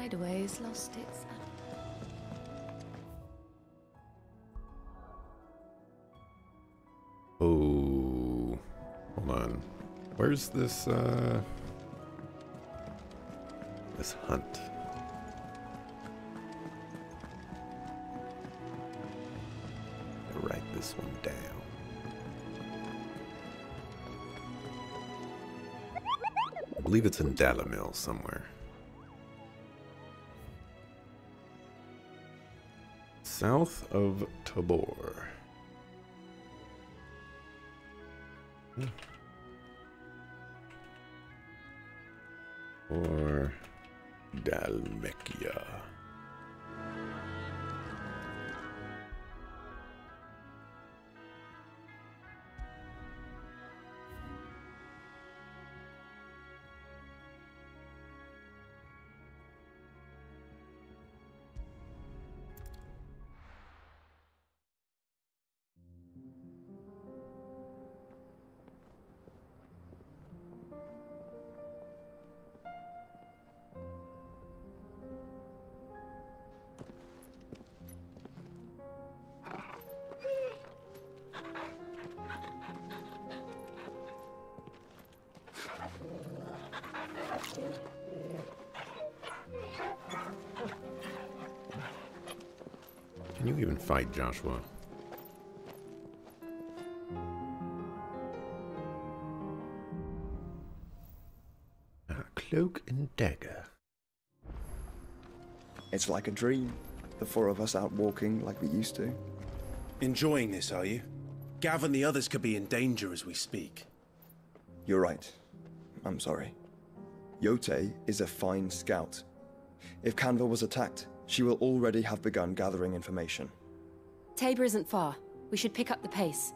Hideaway's lost its... Oh, hold on. Where's this, this hunt? I'll write this one down. I believe it's in Dalamil somewhere. South of Tabor. Or Dalmekia. Can you even fight, Joshua? A cloak and dagger. It's like a dream. The four of us out walking like we used to. Enjoying this, are you? Gav and the others could be in danger as we speak. You're right. I'm sorry. Yote is a fine scout. If Canva was attacked, she will already have begun gathering information. Tabor isn't far. We should pick up the pace.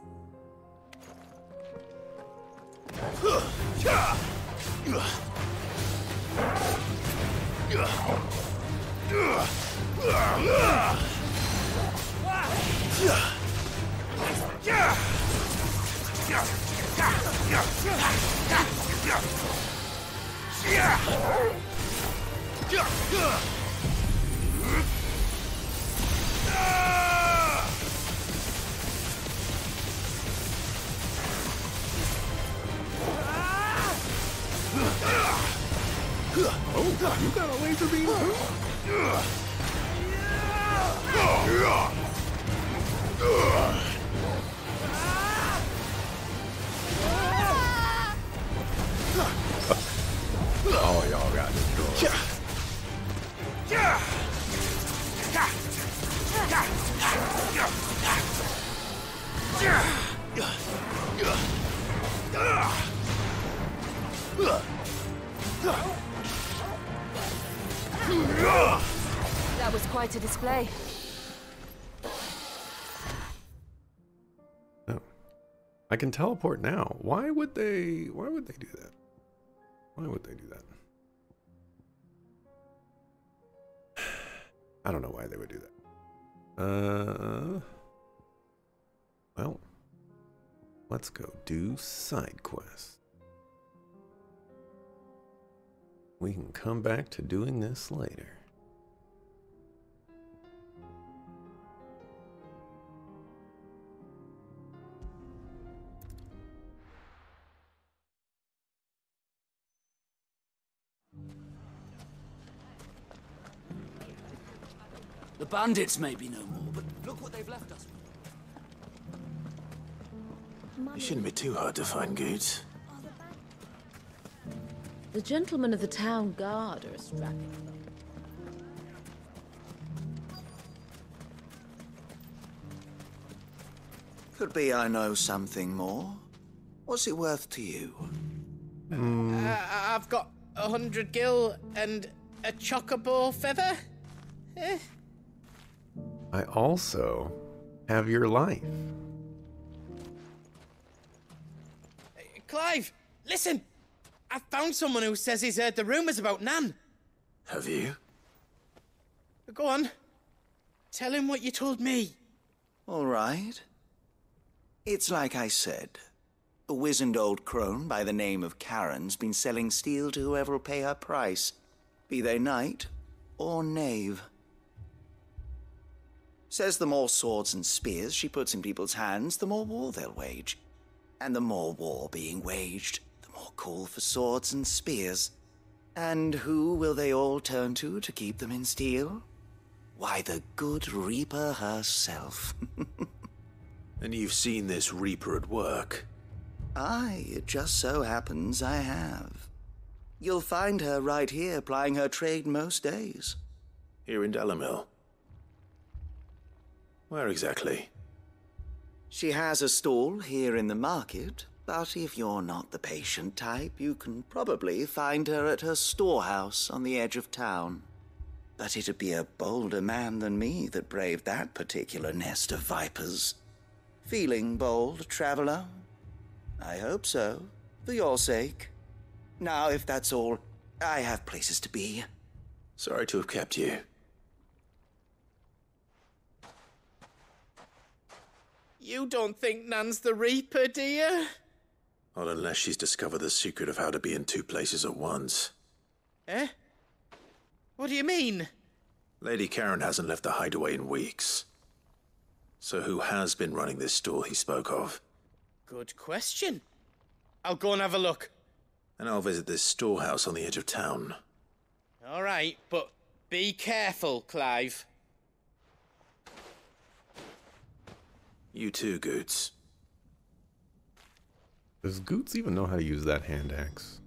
Oh, you got a laser beam too? Oh, y'all got destroyed. That was quite a display. Oh. I can teleport now. Why would they do that? Why would they do that? I don't know why they would do that. Well, let's go do side quests. We can come back to doing this later. The bandits may be no more, but look what they've left us with. It shouldn't be too hard to find goods. The gentlemen of the town guard are strapping them. Could be I know something more. What's it worth to you? I've got 100 gil and a chocobo feather. I also have your life. Clive, listen! I found someone who says he's heard the rumors about Nan. Have you? Go on. Tell him what you told me. All right. It's like I said. A wizened old crone by the name of Karen's been selling steel to whoever will pay her price. Be they knight or knave. Says the more swords and spears she puts in people's hands, the more war they'll wage. And the more war being waged, the more call for swords and spears. And who will they all turn to keep them in steel? Why, the good Reaper herself. And you've seen this Reaper at work? Aye, it just so happens I have. You'll find her right here plying her trade most days. Here in Delamil? Where exactly? She has a stall here in the market, but if you're not the patient type, you can probably find her at her storehouse on the edge of town. But it'd be a bolder man than me that braved that particular nest of vipers. Feeling bold, traveler? I hope so, for your sake. Now, if that's all, I have places to be. Sorry to have kept you. You don't think Nan's the Reaper, do you? Not unless she's discovered the secret of how to be in two places at once. Eh? What do you mean? Lady Karen hasn't left the hideaway in weeks. So who has been running this stall he spoke of? Good question. I'll go and have a look. And I'll visit this storehouse on the edge of town. All right, but be careful, Clive. You too, Goots. Does Goots even know how to use that hand axe?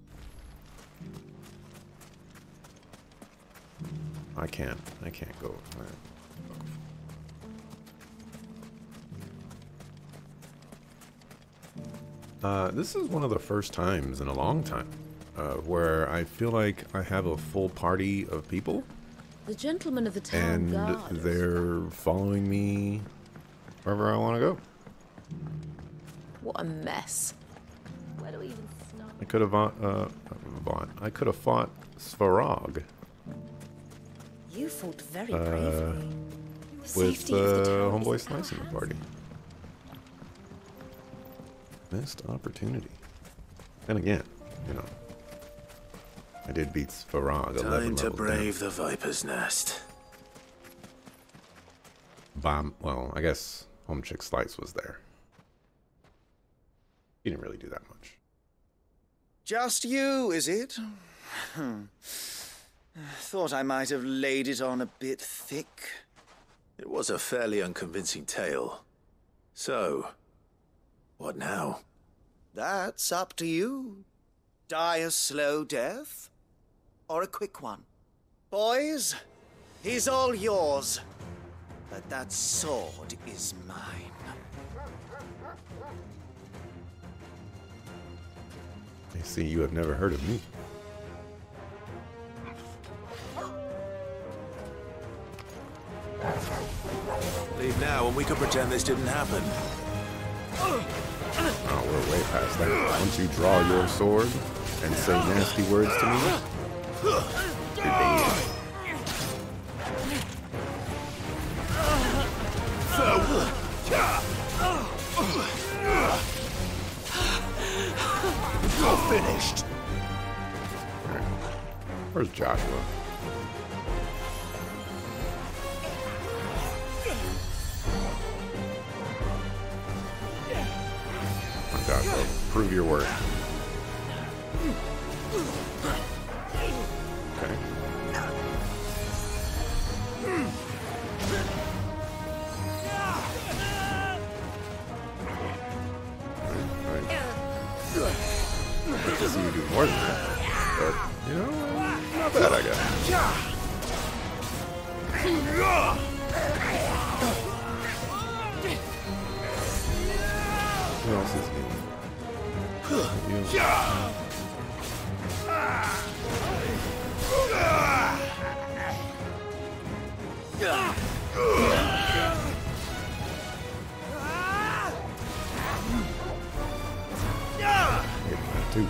I can't go. This is one of the first times in a long time where I feel like I have a full party of people. The gentlemen of the town and guard. they're following me wherever I want to go. What a mess. Where do we even start? I could have I could have fought Svarog You fought very bravely. with Homeboy Slice in the party. Missed opportunity. And again, you know, I did beat Svarog 11 Time to levels brave the Viper's Nest. Well, I guess Home Chick Slice was there. He didn't really do that much. Just you, is it? Thought I might have laid it on a bit thick. It was a fairly unconvincing tale. So, what now? That's up to you. Die a slow death, or a quick one. Boys, he's all yours. But that sword is mine. I see you have never heard of me. Leave now and we can pretend this didn't happen. Oh, we're way past that. Once you draw your sword and say nasty words to me, you're dead. You're finished. Right. Where's Joshua? Come on, Joshua. Prove your worth. Okay. I'd like to see you do more than that. But, you know, not bad, I guess. Who else is healing? You. Too.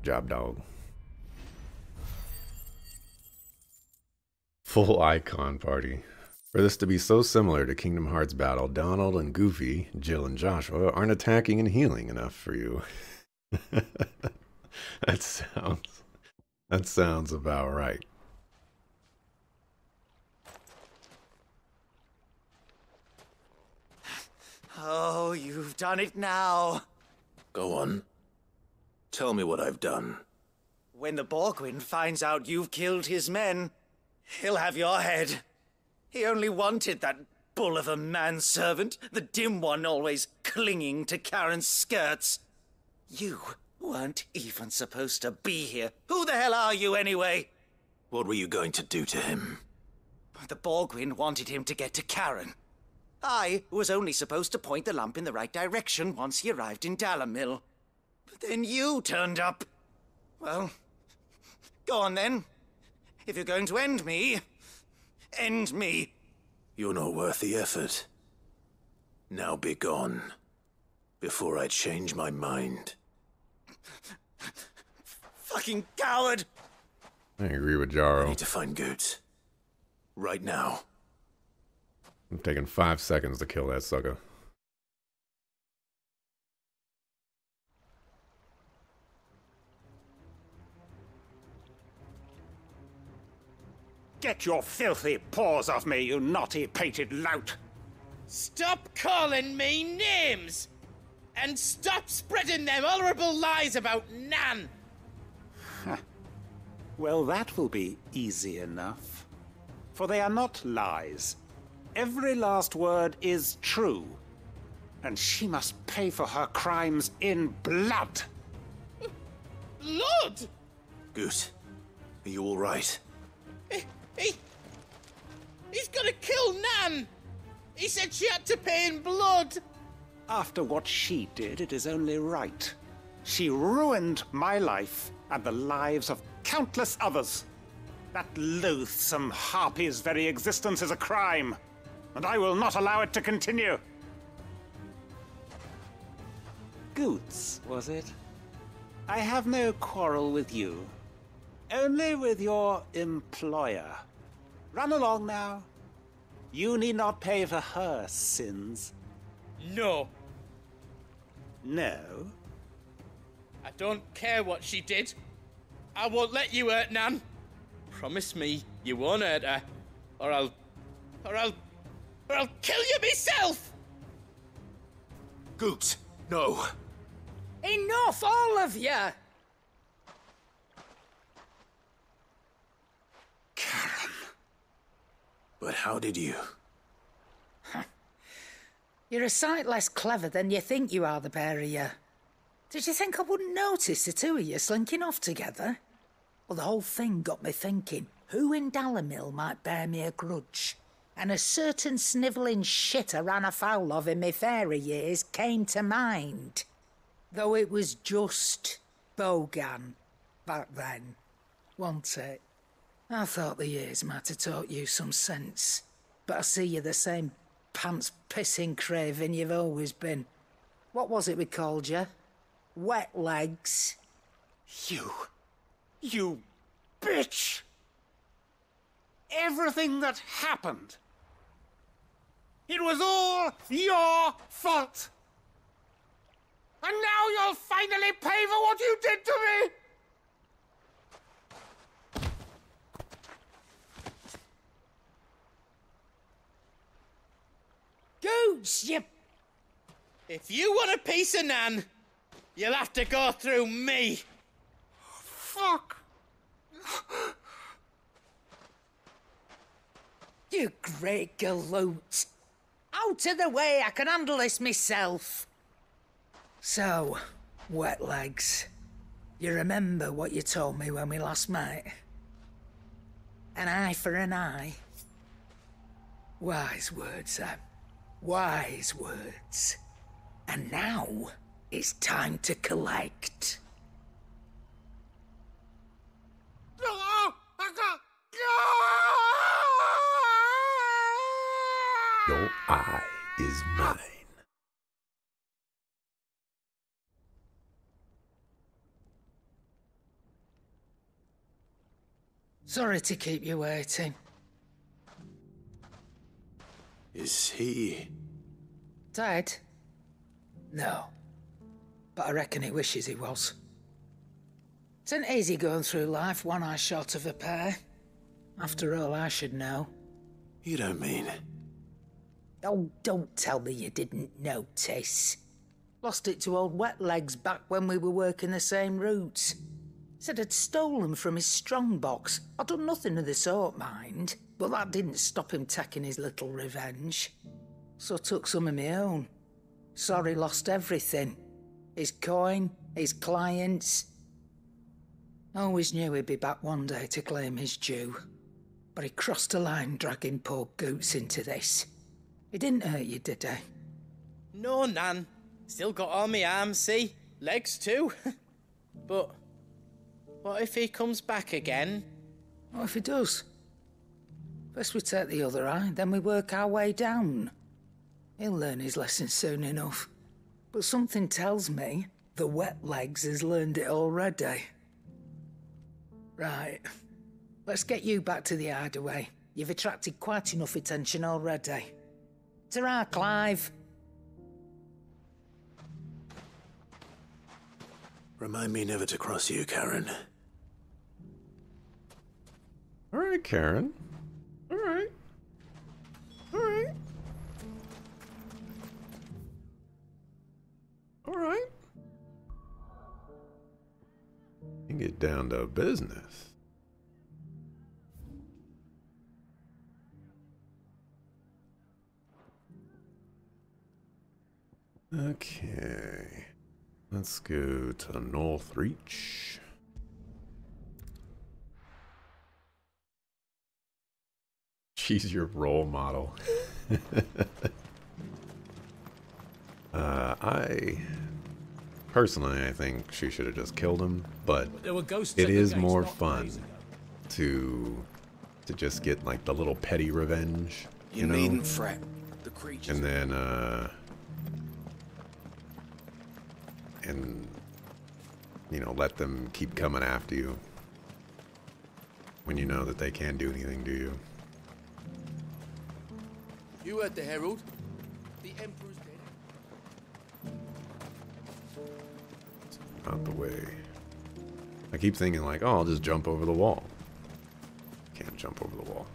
Job, dog. Full icon party. For this to be so similar to Kingdom Hearts Battle, Donald and Goofy, Jill and Joshua aren't attacking and healing enough for you. That sounds about right. Oh, you've done it now. Go on. Tell me what I've done. When the Borgwyn finds out you've killed his men, he'll have your head. He only wanted that bull of a manservant, the dim one always clinging to Karen's skirts. You weren't even supposed to be here. Who the hell are you anyway? What were you going to do to him? The Borgwyn wanted him to get to Karen. I was only supposed to point the lamp in the right direction once he arrived in Dalamil. But then you turned up. Well, go on then. If you're going to end me, end me. You're not worth the effort. Now be gone, before I change my mind. Fucking coward! I agree with I Jaro. need to find Goetz. Right now. I'm taking 5 seconds to kill that sucker. Get your filthy paws off me, you naughty-pated lout! Stop calling me names! And stop spreading them horrible lies about Nan! Well, that will be easy enough. For they are not lies. Every last word is true. And she must pay for her crimes in blood. Blood? Goetz, are you all right? He's gonna kill Nan! He said she had to pay in blood! After what she did, it is only right. She ruined my life and the lives of countless others. That loathsome harpy's very existence is a crime, and I will not allow it to continue. Goetz, was it? I have no quarrel with you. Only with your employer. Run along now. You need not pay for her sins. No. No? I don't care what she did. I won't let you hurt Nan. Promise me you won't hurt her, or I'll kill you myself! Goetz, no. Enough, all of you! Karen. But how did you? You're a sight less clever than you think you are, the pair of you. Did you think I wouldn't notice the two of you slinking off together? Well, the whole thing got me thinking, who in Dalamil might bear me a grudge? And a certain snivelling shit I ran afoul of in my fairy years came to mind. Though it was just Bogan back then, wasn't it? I thought the years might have taught you some sense, but I see you're the same pants-pissing craven you've always been. What was it we called you? Wet legs? You bitch! Everything that happened, it was all your fault! And now you'll finally pay for what you did to me! Goose, you... If you want a piece of Nan, you'll have to go through me. Fuck! You great galoot! Out of the way, I can handle this myself. So, wet legs, you remember what you told me when we last met? An eye for an eye. Wise words, Sam. Wise words. And now, it's time to collect. Your eye is mine. Sorry to keep you waiting. Is he... Dead? No. But I reckon he wishes he was. It ain't easy going through life one eye short of a pair. After all, I should know. You don't mean... Oh, don't tell me you didn't notice. Lost it to old Wet Legs back when we were working the same routes. Said I'd stolen from his strongbox. I'd done nothing of the sort, mind. But that didn't stop him taking his little revenge. So I took some of my own. Sorry, lost everything. His coin, his clients. Always knew he'd be back one day to claim his due. But he crossed a line dragging poor Goots into this. He didn't hurt you, did he? No, Nan. Still got all my arms, see? Legs too. But what if he comes back again? What if he does? First we take the other eye, then we work our way down. He'll learn his lesson soon enough. But something tells me the Wet Legs has learned it already. Right. Let's get you back to the hideaway. You've attracted quite enough attention already. Ta-ra, Clive. Remind me never to cross you, Karen. All right, Karen. All right. All right. All right. You get down to business. Okay. Let's go to Northreach. She's your role model. I think she should have just killed him, but it is more fun to just get like the little petty revenge, you know? Needn't fret. The creatures. And then and you know, let them keep coming after you when you know that they can't do anything to you. You heard the Herald. The Emperor's dead. Out the way. I keep thinking like, oh, I'll just jump over the wall. Can't jump over the wall.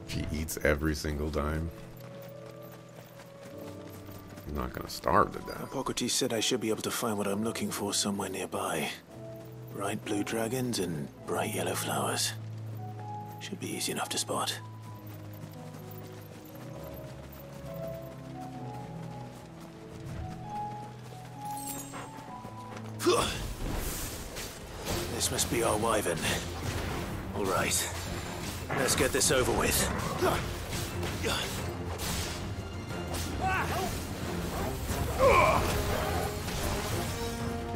She eats every single time. I'm not gonna starve to death. Hippocrates said I should be able to find what I'm looking for somewhere nearby. Bright blue dragons and bright yellow flowers. Should be easy enough to spot. This must be our wyvern. All right. Let's get this over with.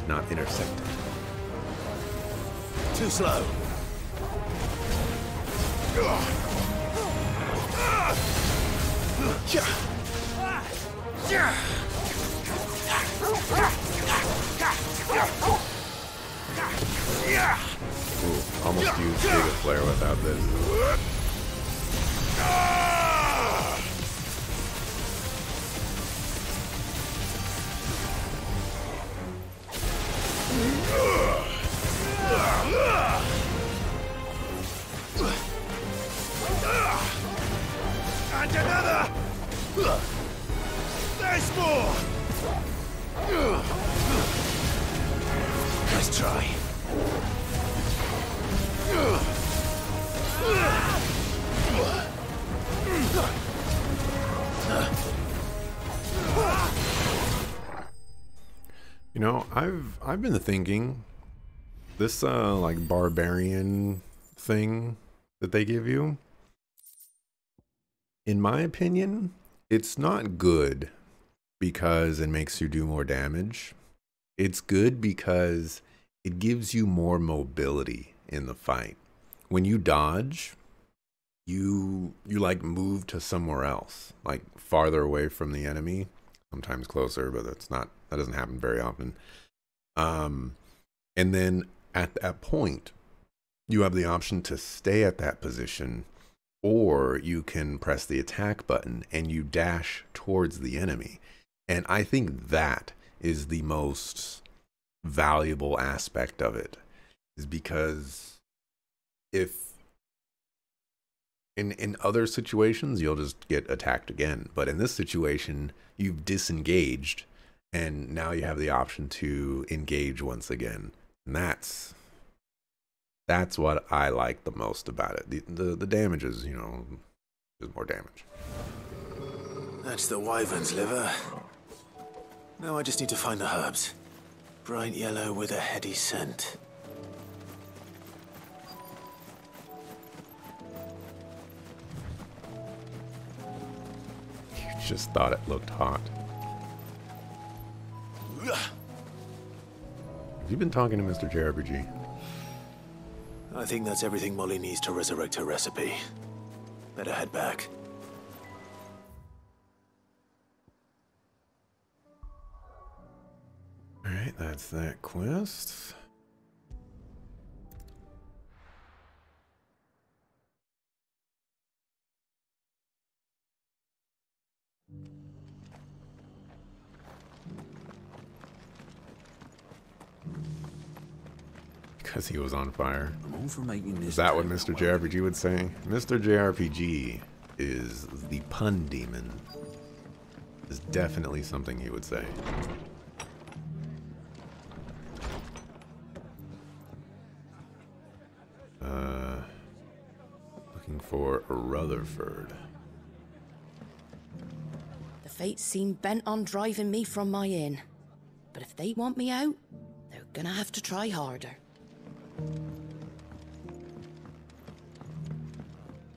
Not intersected. Too slow. Ooh, almost used Giga Flare without this. And another! There's more! Nice try. You know, I've been thinking this like barbarian thing that they give you, in my opinion, it's not good because it makes you do more damage. It's good because it gives you more mobility in the fight. When you dodge, you like move to somewhere else, like farther away from the enemy, sometimes closer, but that doesn't happen very often. And then at that point, you have the option to stay at that position, or you can press the attack button and you dash towards the enemy. And I think that is the most valuable aspect of it, is because if in other situations you'll just get attacked again, but in this situation you've disengaged and now you have the option to engage once again. And that's what I like the most about it. The damage is, you know, there's more damage. That's the wyvern's liver. Now I just need to find the herbs. Bright yellow with a heady scent. You just thought it looked hot. Have you been talking to Mr. JRPG? I think that's everything Molly needs to resurrect her recipe. Better head back. Alright, that's that quest. Because he was on fire. Is that what Mr. JRPG would say? Mr. JRPG is the pun demon. Is definitely something he would say. Looking for Rutherford. The fates seem bent on driving me from my inn. But if they want me out, they're gonna have to try harder.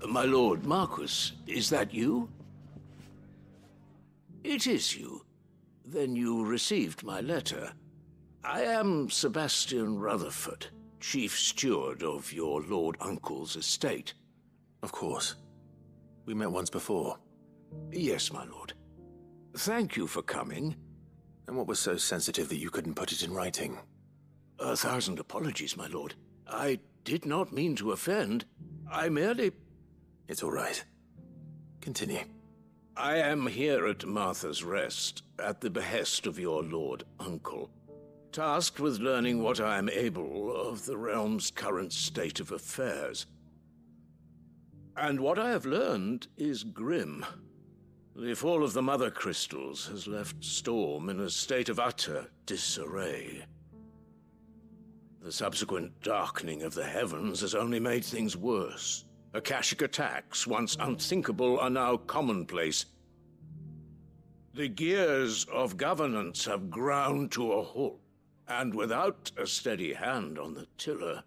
My lord Marquis, is that you? It is you. Then you received my letter. I am Sebastian Rutherford, chief steward of your lord uncle's estate. Of course. We met once before. Yes, my lord. Thank you for coming. And what was so sensitive that you couldn't put it in writing? 1,000 apologies, my lord. I did not mean to offend. I merely... It's all right. Continue. I am here at Martha's Rest, at the behest of your lord uncle, tasked with learning what I am able of the realm's current state of affairs. And what I have learned is grim. The fall of the Mother Crystals has left Storm in a state of utter disarray. The subsequent darkening of the heavens has only made things worse. Akashic attacks, once unthinkable, are now commonplace. The gears of governance have ground to a halt, and without a steady hand on the tiller,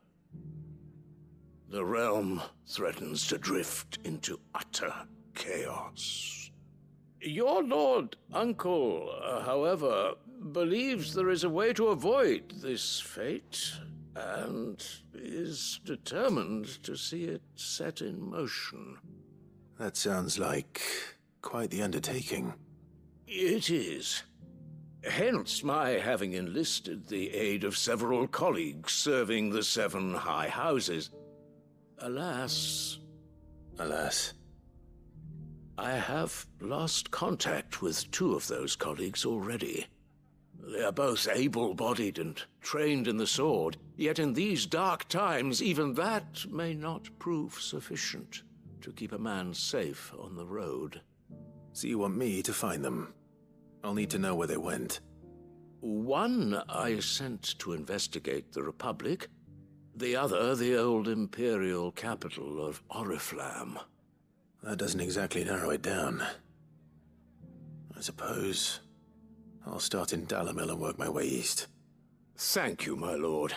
the realm threatens to drift into utter chaos. Your lord uncle, however, believes there is a way to avoid this fate, and is determined to see it set in motion. That sounds like quite the undertaking. It is. Hence my having enlisted the aid of several colleagues serving the 7 high houses. Alas, I have lost contact with 2 of those colleagues already. They are both able-bodied and trained in the sword, yet in these dark times even that may not prove sufficient to keep a man safe on the road. So you want me to find them? I'll need to know where they went. One I sent to investigate the Republic, the other the old Imperial capital of Oriflamme. That doesn't exactly narrow it down. I suppose I'll start in Dalimil and work my way east. Thank you, my lord.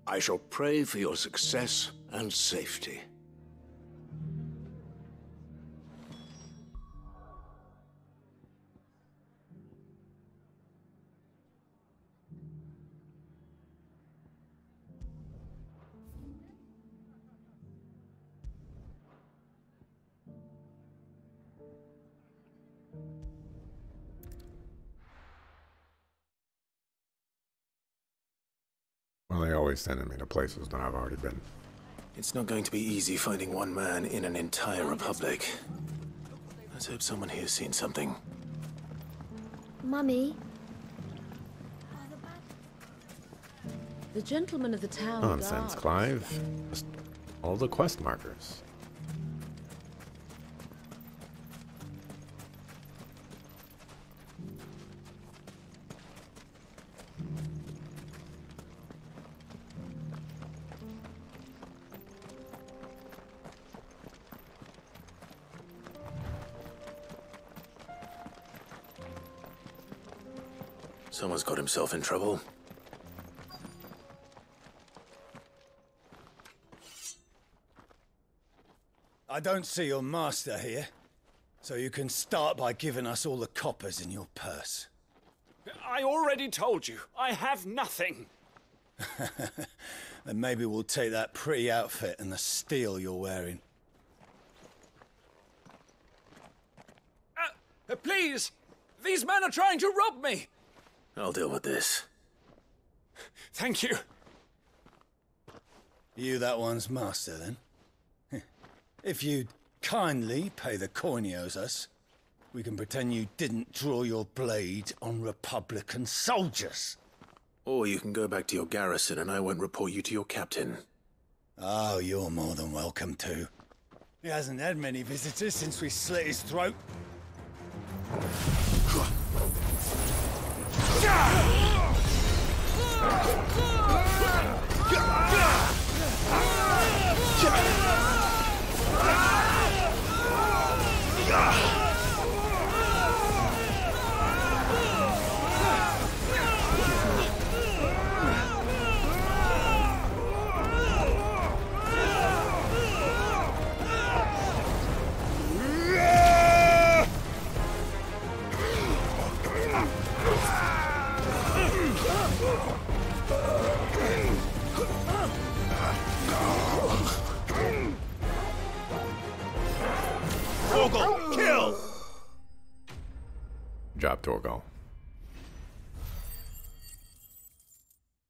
I shall pray for your success and safety. always sending me to places that I've already been. It's not going to be easy finding one man in an entire republic. Let's hope someone here's seen something. Mummy? The gentleman of the town Nonsense, guard. Clive. Just all the quest markers. Someone's got himself in trouble. I don't see your master here, so you can start by giving us all the coppers in your purse. I already told you, I have nothing. Then maybe we'll take that pretty outfit and the steel you're wearing. Please! These men are trying to rob me! I'll deal with this. Thank you. You that one's master, then? If you'd kindly pay the coin he owes us, we can pretend you didn't draw your blade on Republican soldiers. Or you can go back to your garrison and I won't report you to your captain. Oh, you're more than welcome to. He hasn't had many visitors since we slit his throat. Torgal, kill! Job, Torgal.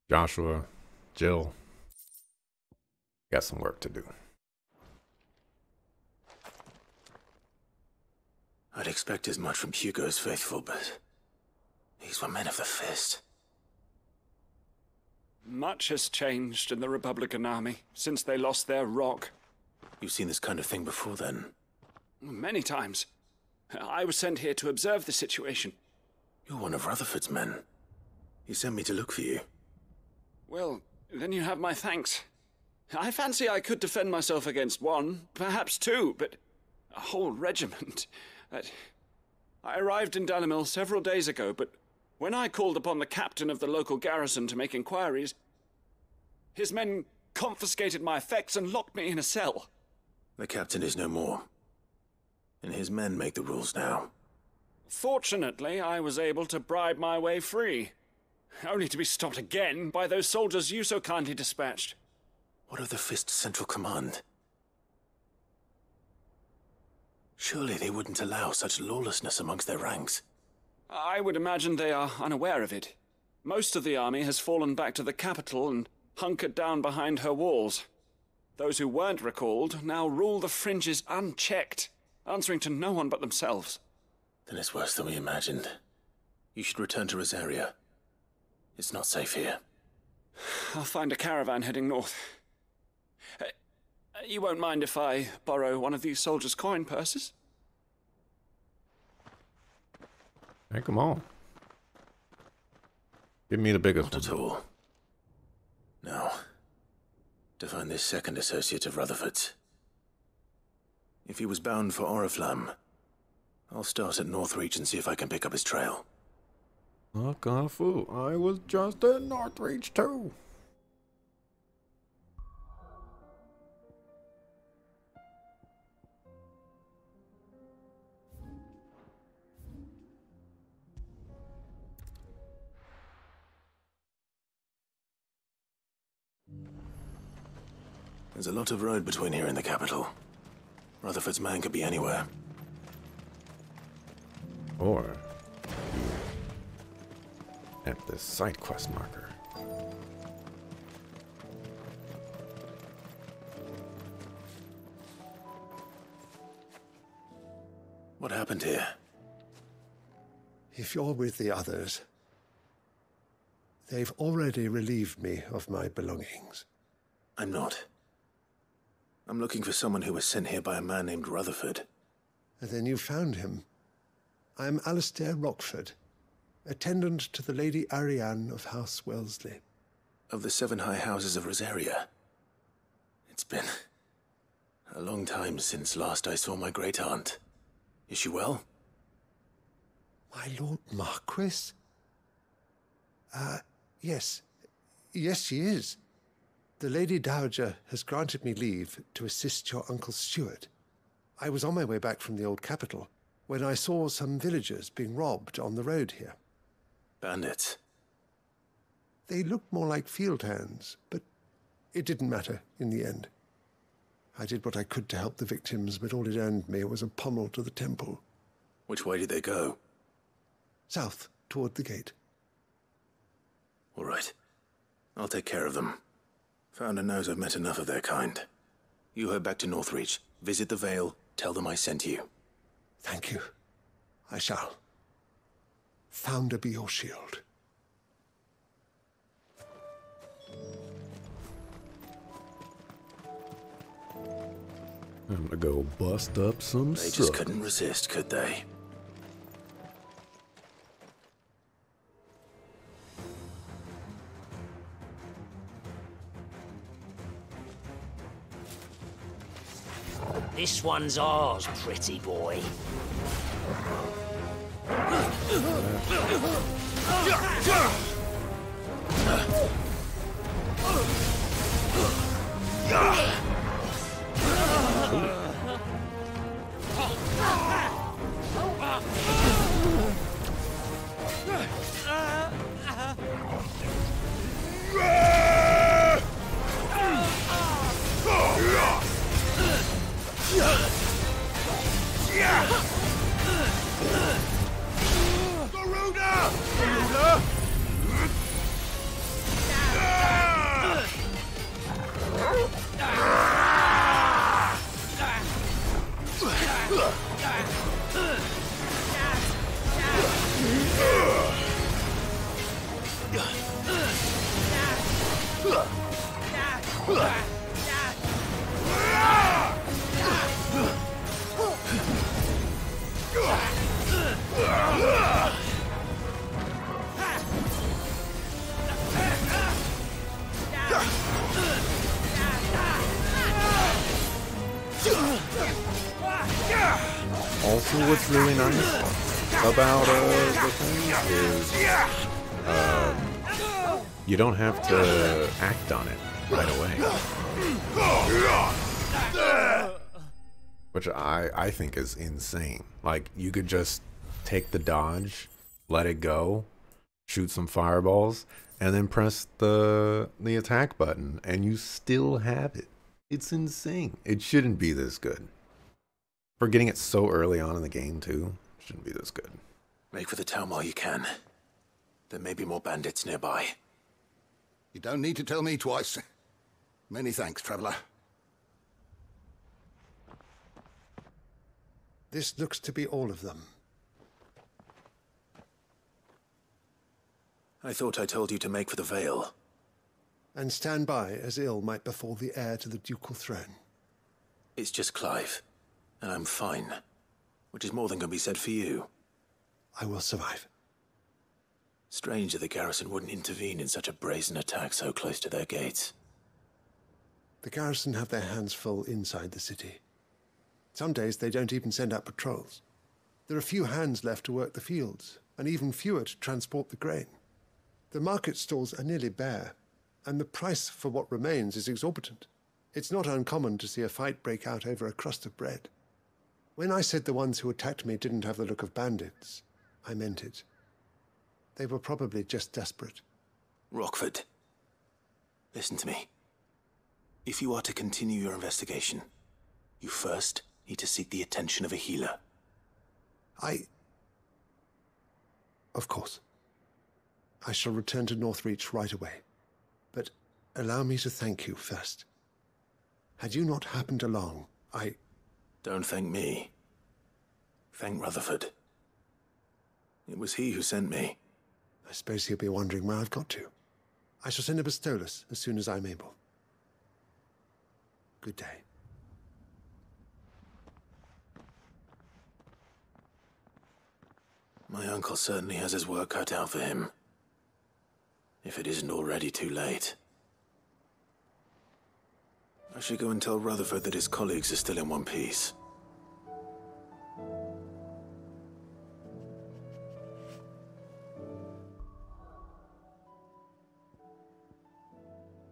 Joshua, Jill, got some work to do. I'd expect as much from Hugo's faithful, but these were men of the fist. Much has changed in the Republican Army since they lost their rock. You've seen this kind of thing before, then? Many times. I was sent here to observe the situation. You're one of Rutherford's men. He sent me to look for you. Well, then you have my thanks. I fancy I could defend myself against one, perhaps two, but a whole regiment. I arrived in Dalimil several days ago, but when I called upon the captain of the local garrison to make inquiries, his men confiscated my effects and locked me in a cell. The captain is no more, and his men make the rules now. Fortunately, I was able to bribe my way free, only to be stopped again by those soldiers you so kindly dispatched. What of the Fist Central Command? Surely they wouldn't allow such lawlessness amongst their ranks. I would imagine they are unaware of it. Most of the army has fallen back to the capital and hunkered down behind her walls. Those who weren't recalled now rule the fringes unchecked, answering to no one but themselves. Then it's worse than we imagined. You should return to Rosaria. It's not safe here. I'll find a caravan heading north. You won't mind if I borrow one of these soldiers' coin purses? Take them all. Give me the biggest Not at all. No. To find this second associate of Rutherford's. If he was bound for Oriflamme, I'll start at Northreach and see if I can pick up his trail. Look, a fool. I was just at Northreach too. There's a lot of road between here and the capital. Rutherford's man could be anywhere. Or at this side quest marker. What happened here? If you're with the others, they've already relieved me of my belongings. I'm not. I'm looking for someone who was sent here by a man named Rutherford. And then you found him. I am Alistair Rockford, attendant to the Lady Ariane of House Wellesley. Of the 7 high houses of Rosaria. It's been a long time since last I saw my great-aunt. Is she well? My Lord Marquis? Yes. Yes, she is. The Lady Dowager has granted me leave to assist your Uncle Stuart. I was on my way back from the old capital when I saw some villagers being robbed on the road here. Bandits? They looked more like field hands, but it didn't matter in the end. I did what I could to help the victims, but all it earned me was a pommel to the temple. Which way did they go? South, toward the gate. All right. I'll take care of them. Founder knows I've met enough of their kind. You head back to Northreach, visit the Vale, tell them I sent you. Thank you. I shall. Founder be your shield. I'm gonna go bust up some They just couldn't resist, could they? This one's ours, pretty boy. Also, what's really nice about the thing is you don't have to act on it right away. Which I think is insane. Like, you could just take the dodge, let it go, shoot some fireballs, and then press the attack button, and you still have it. It's insane. It shouldn't be this good. For getting it so early on in the game, too, shouldn't be this good. Make for the town while you can. There may be more bandits nearby. You don't need to tell me twice. Many thanks, traveler. This looks to be all of them. I thought I told you to make for the Vale. And stand by as ill might befall the heir to the ducal throne. It's just Clive, and I'm fine. Which is more than can be said for you. I will survive. Strange that the garrison wouldn't intervene in such a brazen attack so close to their gates. The garrison have their hands full inside the city. Some days they don't even send out patrols. There are few hands left to work the fields, and even fewer to transport the grain. The market stalls are nearly bare, and the price for what remains is exorbitant. It's not uncommon to see a fight break out over a crust of bread. When I said the ones who attacked me didn't have the look of bandits, I meant it. They were probably just desperate. Rockford, listen to me. If you are to continue your investigation, you first need to seek the attention of a healer. Of course. I shall return to Northreach right away. But allow me to thank you first. Had you not happened along, Don't thank me. Thank Rutherford. It was he who sent me. I suppose he'll be wondering where I've got to. I shall send a Bastolus as soon as I'm able. Good day. My uncle certainly has his work cut out for him. If it isn't already too late. I should go and tell Rutherford that his colleagues are still in one piece.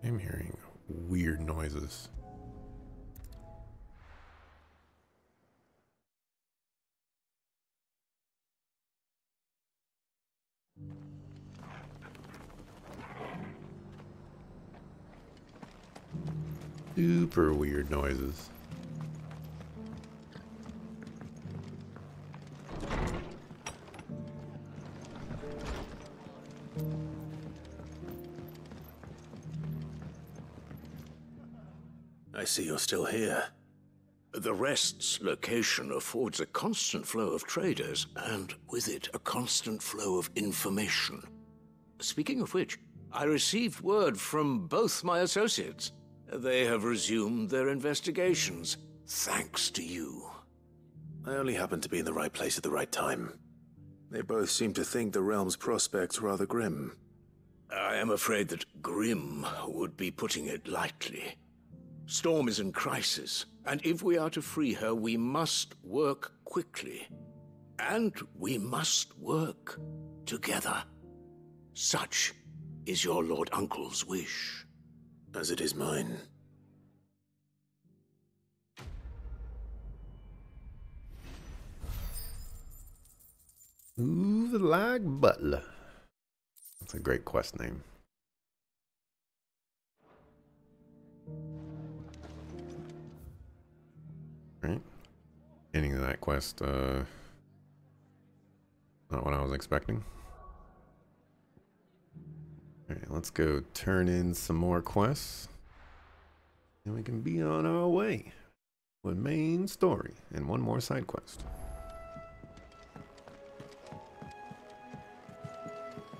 I'm hearing weird noises. Super weird noises. I see you're still here. The Rest's location affords a constant flow of traders, and with it, a constant flow of information. Speaking of which, I received word from both my associates. They have resumed their investigations, thanks to you. I only happened to be in the right place at the right time. They both seem to think the realm's prospects rather grim. I am afraid that grim would be putting it lightly. Storm is in crisis, and if we are to free her, we must work quickly. And we must work together. Such is your Lord Uncle's wish. As it is mine. Move like Butler. That's a great quest name. Right. Ending of that quest, not what I was expecting. Alright, let's go turn in some more quests. And we can be on our way with main story and one more side quest.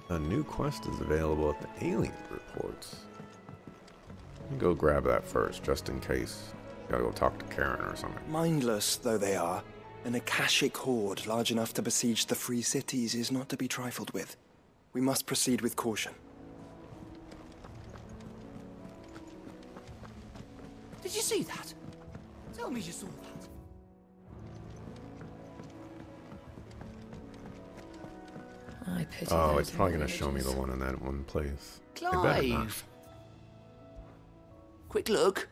A new quest is available at the alien reports. Let me go grab that first, just in case. Gotta go talk to Karen or something. Mindless though they are, an Akashic horde large enough to besiege the free cities is not to be trifled with. We must proceed with caution. Did you see that? Tell me you saw that. I pity Oh, those it's probably in gonna show me the villages. one in that one place. They better not. Clive! Quick look.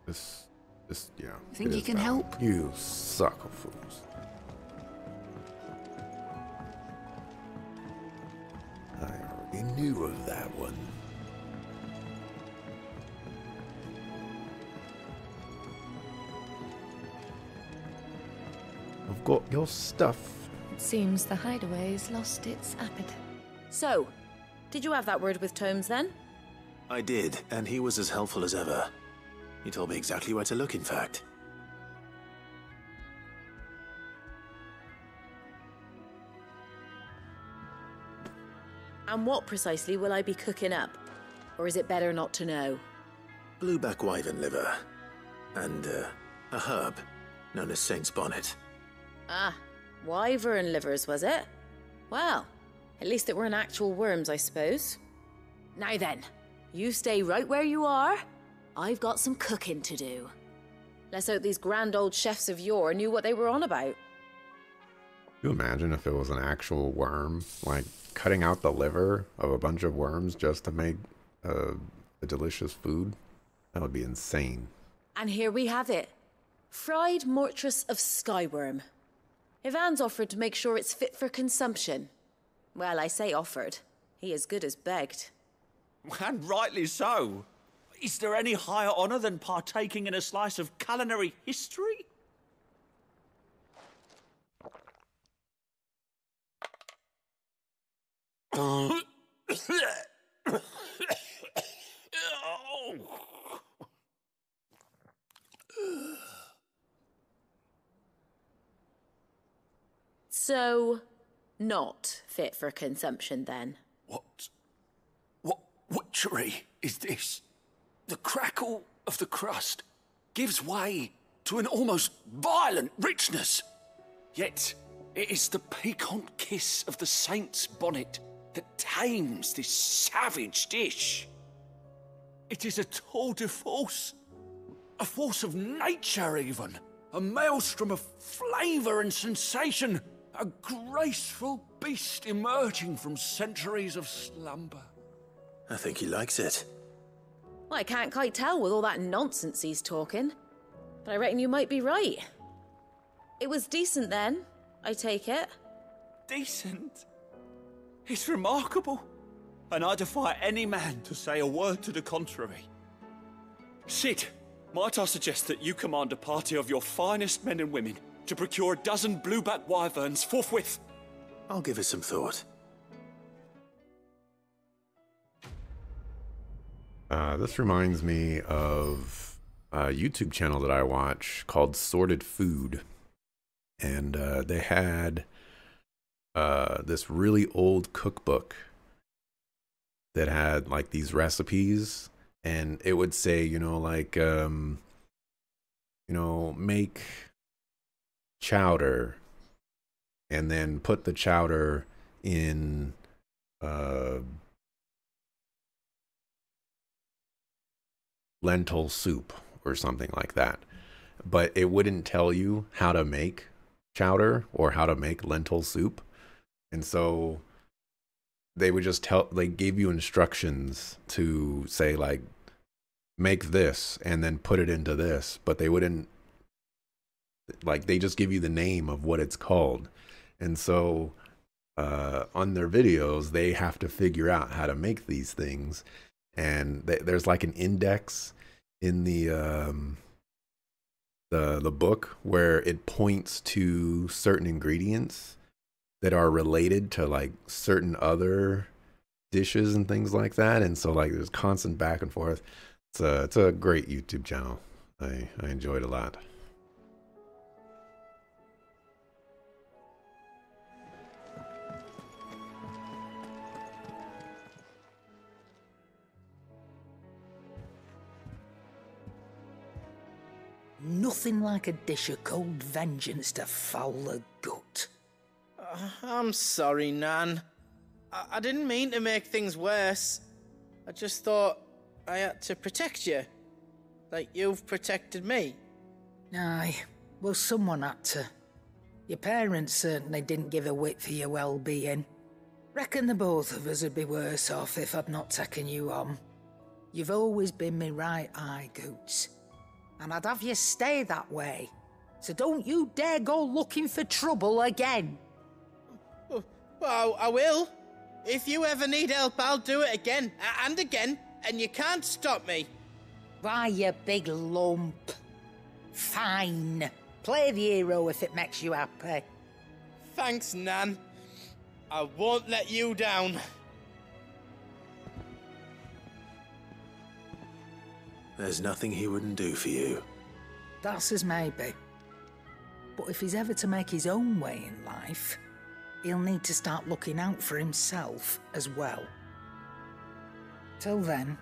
This, yeah. Think it you is can that one. help? You sucker fools. I already knew of that one. I've got your stuff. It seems the hideaway's lost its appetite. So, did you have that word with Tomes then? I did, and he was as helpful as ever. He told me exactly where to look, in fact. And what precisely will I be cooking up? Or is it better not to know? Blueback wyvern liver. And, a herb known as Saint's Bonnet. Ah, wyvern livers, was it? Well, at least it weren't actual worms, I suppose. Now then, you stay right where you are. I've got some cooking to do. Let's hope these grand old chefs of yore knew what they were on about. Can you imagine if it was an actual worm? Like, cutting out the liver of a bunch of worms just to make a delicious food? That would be insane. And here we have it. Fried mortress of skyworm. Ivan's offered to make sure it's fit for consumption. Well, I say offered. He as good as begged. And rightly so. Is there any higher honor than partaking in a slice of culinary history? So, not fit for consumption then? What witchery is this? The crackle of the crust gives way to an almost violent richness. Yet, it is the piquant kiss of the saint's bonnet that tames this savage dish. It is a tour de force, a force of nature even, a maelstrom of flavour and sensation, a graceful beast emerging from centuries of slumber. I think he likes it. Well, I can't quite tell with all that nonsense he's talking, but I reckon you might be right. It was decent then, I take it. Decent? It's remarkable, and I defy any man to say a word to the contrary. Cid, might I suggest that you command a party of your finest men and women to procure a dozen blueback wyverns forthwith? I'll give it some thought. This reminds me of a YouTube channel that I watch called Sorted Food. And they had this really old cookbook that had like these recipes, and it would say, make chowder and then put the chowder in lentil soup or something like that. But it wouldn't tell you how to make chowder or how to make lentil soup. And so they would just they gave you instructions to say, like, make this and then put it into this, but they wouldn't, like, they just give you the name of what it's called. And so on their videos, they have to figure out how to make these things. And there's like an index in the book where it points to certain ingredients that are related to like certain other dishes and things like that. And so like there's constant back and forth. It's a great YouTube channel. I enjoy it a lot. Nothing like a dish of cold vengeance to foul the gut. I'm sorry, Nan. I didn't mean to make things worse. I just thought I had to protect you. Like you've protected me. Aye, well, someone had to. Your parents certainly didn't give a whit for your well-being. Reckon the both of us would be worse off if I'd not taken you on. You've always been me right eye, Goots. And I'd have you stay that way. So don't you dare go looking for trouble again. Well, I will. If you ever need help, I'll do it again and again, and you can't stop me. Why, you big lump. Fine. Play the hero if it makes you happy. Thanks, Nan. I won't let you down. There's nothing he wouldn't do for you. That's as maybe. But if he's ever to make his own way in life, he'll need to start looking out for himself as well. Till then,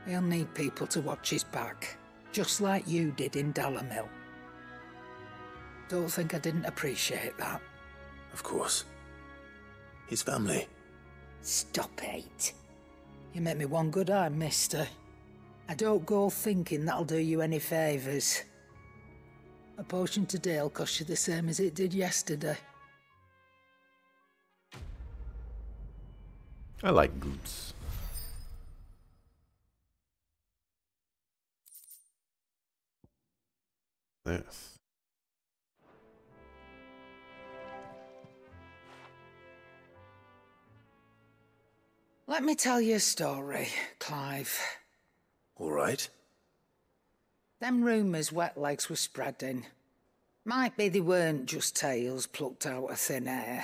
he'll need people to watch his back, just like you did in Dalamil. Don't think I didn't appreciate that. Of course. His family. Stop it. You make me one good eye, mister. I don't go thinking that'll do you any favours. A potion today'll cost you the same as it did yesterday. I like Goots. This. Let me tell you a story, Clive. All right. Them rumours Wetlegs were spreading. Might be they weren't just tales plucked out of thin air.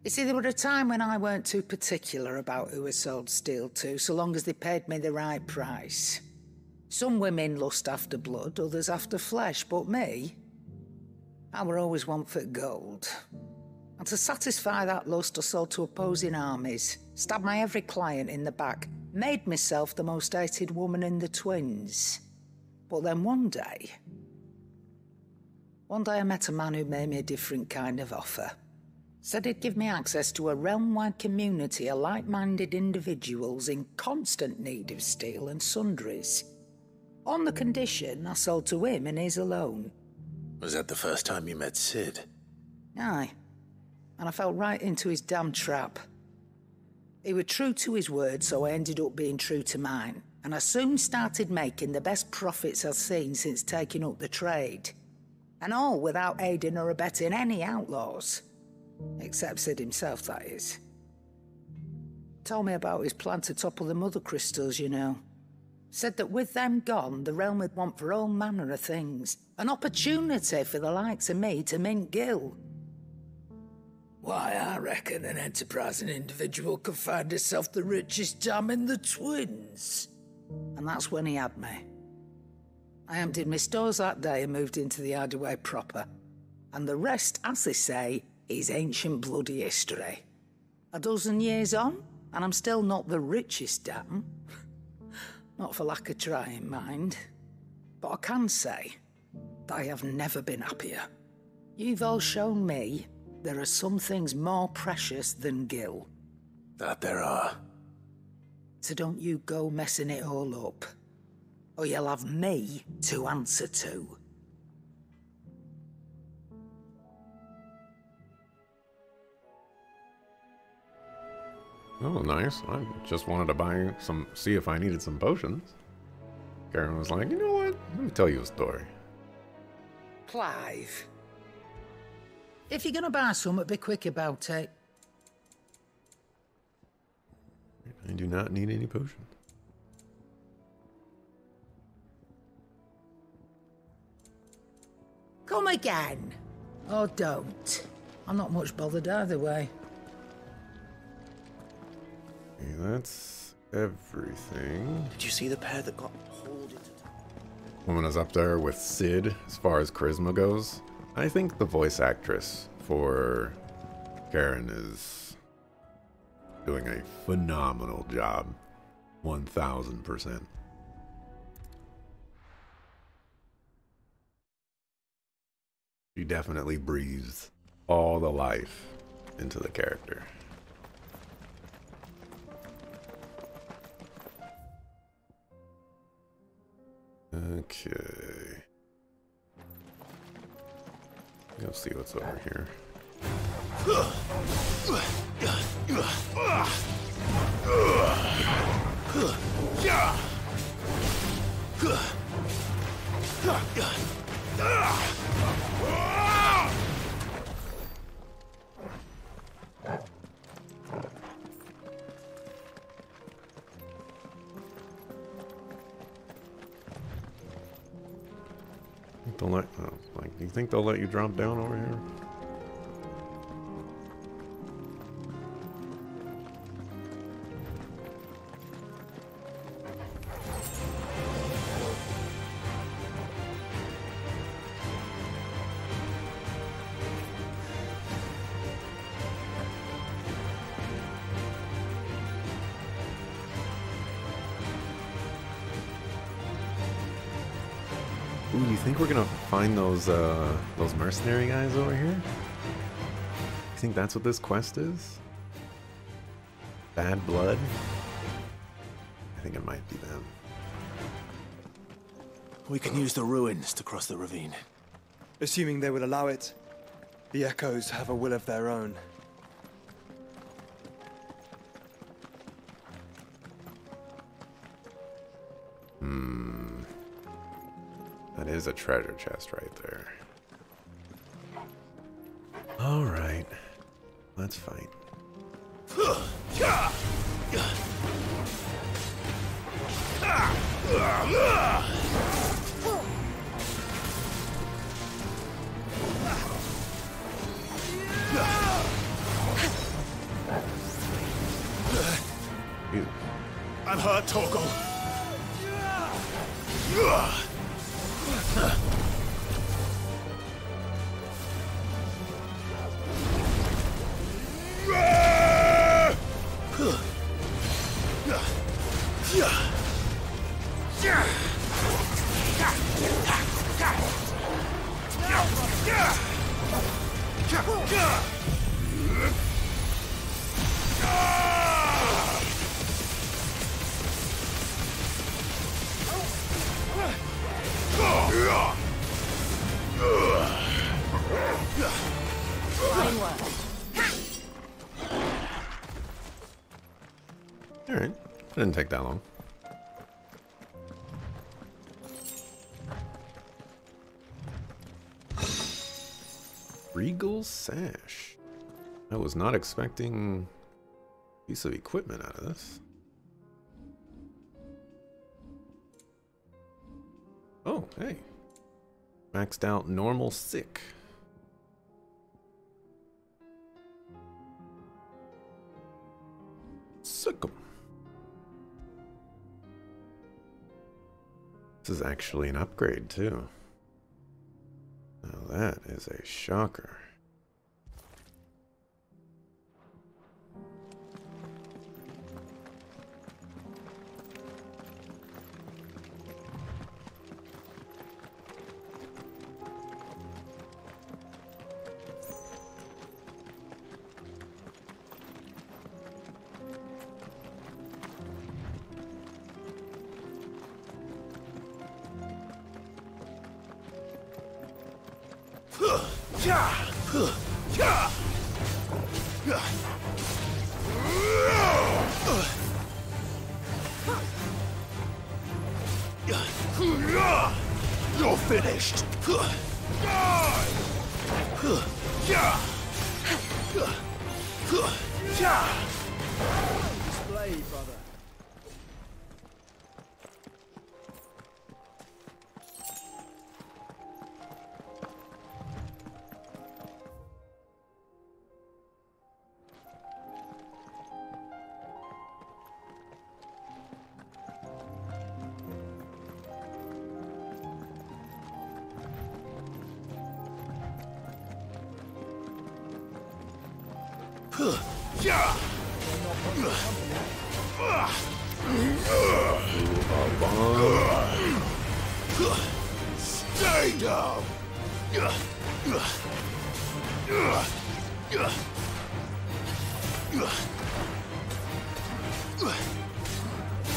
You see, there were a time when I weren't too particular about who I sold steel to, so long as they paid me the right price. Some women lust after blood, others after flesh, but me? I were always one for gold. And to satisfy that lust, I sold to opposing armies, stabbed my every client in the back, made myself the most hated woman in the twins. But then one day I met a man who made me a different kind of offer. Said he'd give me access to a realm-wide community of like-minded individuals in constant need of steel and sundries. On the condition I sold to him and his alone. Was that the first time you met Sid? Aye. And I fell right into his damn trap. He was true to his word, so I ended up being true to mine. And I soon started making the best profits I've seen since taking up the trade. And all without aiding or abetting any outlaws. Except Sid himself, that is. Told me about his plan to topple the mother crystals, you know. Said that with them gone, the realm would want for all manner of things. An opportunity for the likes of me to mint Gil. Why, I reckon an enterprising individual could find himself the richest dam in the twins. And that's when he had me. I emptied my stores that day and moved into the Hideaway proper. And the rest, as they say, is ancient bloody history. A dozen years on, and I'm still not the richest dam. Not for lack of trying, mind. But I can say that I have never been happier. You've all shown me there are some things more precious than Gil. That there are. So don't you go messing it all up, or you'll have me to answer to. Oh, nice. I just wanted to buy some, see if I needed some potions. Karen was like, you know what? Let me tell you a story. Clive, if you're gonna buy something, be quick about it. I do not need any potions. Come again. Or don't. I'm not much bothered either way. Okay, that's everything. Did you see the pair that got hauled into town? Woman is up there with Sid as far as charisma goes. I think the voice actress for Karen is doing a phenomenal job. 1000%. She definitely breathes all the life into the character. Okay. Let's see what's over here. Don't let, oh, like, do you think they'll let you drop down over here? Ooh, you think we're gonna find those mercenary guys over here? You think that's what this quest is? Bad blood? I think it might be them. We can use the ruins to cross the ravine. Assuming they will allow it. The Echoes have a will of their own. That is a treasure chest right there. All right, let's fight. I'm hurt, Torgal. Alright, didn't take that long. Regal Sash. I was not expecting a piece of equipment out of this. Oh, hey. Maxed out normal sick. Sick 'em. This is actually an upgrade too. Now that is a shocker. You're finished. Display, brother. Stay down.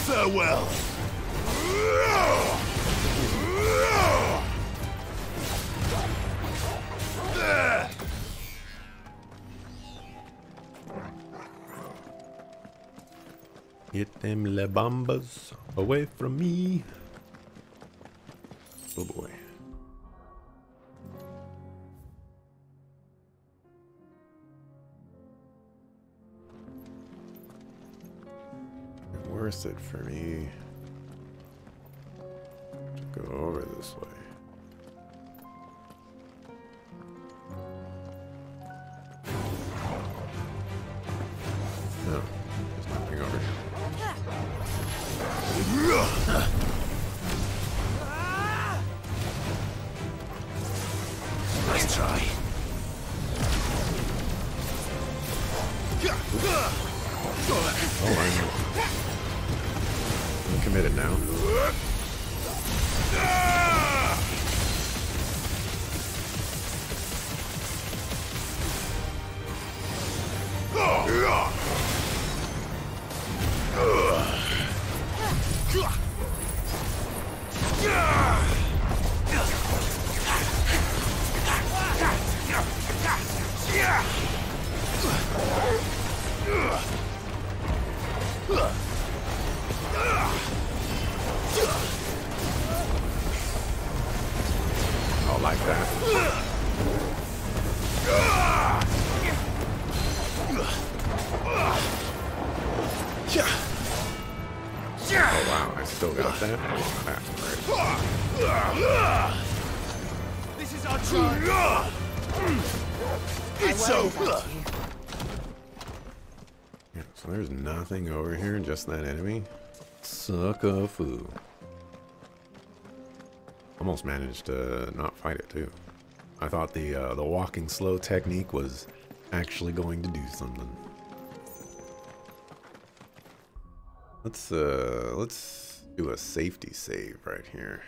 Farewell. Get them Lebambas away from me. Oh boy. Worth it for me to go over this way. No, there's nothing over here. Nice try. Oh, I'm committed now. I'll like that. Oh wow, I still got that. Oh, that's great. This is our chance. It's over. Yeah, so there's nothing over here, just that enemy. Sucker foo. Almost managed to not fight it too. I thought the walking slow technique was actually going to do something. Let's do a safety save right here.